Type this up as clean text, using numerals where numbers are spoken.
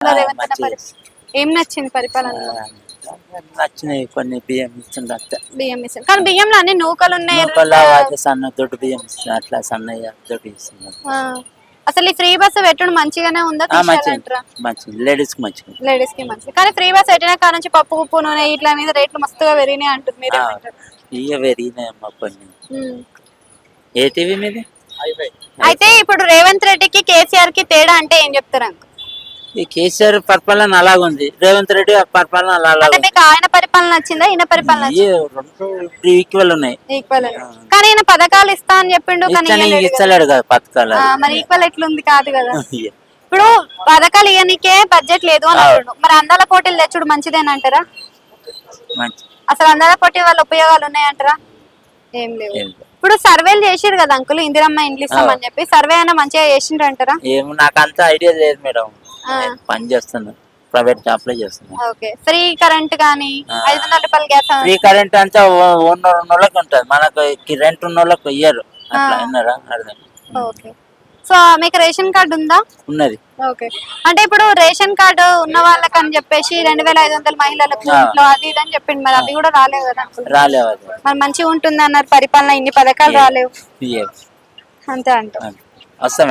రేవంత్ అన్న మంచిగా ఏం నచ్చింది పరిపాలనలో? నచ్చినాయి కొన్ని బియ్యం ఇస్తుంది అంతే. బియ్యం ఇస్తారు కానీ బియ్యంలో అన్ని నూకలు ఉన్నాయి. సన్న దొడ్డు బియ్యం ఇస్తుంది అట్లా సన్నయ్య దొడ్డు ఇస్తుంది. ఆ, అసలు ఈ ఫ్రీ బస్ పెట్టడం మంచిగానే ఉందా తీసేయాలంటారా? మంచిది లేడీస్ కి మంచిది. లేడీస్ కి మంచిది కానీ ఫ్రీ బస్ పెట్టిన కాడ నుంచి పప్పు ఉప్పు నూనె ఇట్లా మీద రేట్లు మస్తుగా పెరిగినాయి అంటారు, మీరేమంటారు? ఇక పెరిగినాయమ్మా కొన్ని. ఏ టీవీ మీది? అయితే ఇప్పుడు రేవంత్ రెడ్డికి కేసీఆర్ కి తేడా అంటే ఏం చెప్తారు అంకుల్? ఈ కేసీఆర్ పరిపాలన అలాగుంది, రేవంత్ రెడ్డి పరిపాలన అంటే అలా. మీకు ఆయన పరిపాలన నచ్చిందా ఈయన పరిపాలన నచ్చిందా? రెండు ఈక్వల్ ఉన్నాయి. ఈక్వల్. కానీ ఈయన పథకాలు ఇస్తా అని చెప్పిండు కానీ ఇస్తలేడు కదా పథకాలు. మరి ఈక్వల్ ఎట్లుంది కాదు కదా. ఇప్పుడు పథకాలు ఇయనికే బడ్జెట్ లేదు అని అంటుండు, మరి అందాల పోటీలు తెచ్చుడు మంచిదేనంటారా? అసలు అందాల పోటీ వల్ల ఉపయోగాలు ఉన్నాయంటారా? ఏం లేవు. ఇప్పుడు సర్వేలు చేసిరు కదా అంకుల్, ఇందిరమ్మ ఇండ్లు ఇస్తామని చెప్పి, సర్వే అయినా మంచిగా చేసిండ్రు అంటారా? ఏమో నాకు అంత ఐడియా లేదు మేడం, పని చేస్తున్నా ప్రైవేట్ జాబ్ లో చేస్తున్నా. ఓకే, ఫ్రీ కరెంట్ గానీ 500 రూపాయల గ్యాస్. ఫ్రీ కరెంట్ అంటే ఉన్నోళ్ళకి ఉంటది, మనకు రెంట్ ఉన్నోళ్ళకి ఇయ్యరు అట్లా. విన్నారా? అర్థం. ఓకే, సో మీకు రేషన్ కార్డు ఉందా? ఉన్నది. ఓకే, అంటే ఇప్పుడు రేషన్ కార్డు ఉన్న వాళ్ళకి అని చెప్పేసి 2500 మహిళలకు ఇంట్లో అది ఇది అని చెప్పిండు, మరి అవి కూడా రాలేవు కదా? రాలేవు. మరి మంచిగా ఉంటుంది అన్నారు పరిపాలన, ఇన్ని పథకాలు రాలేవు ఇయ్యరు అంతే అంట. వస్తాం.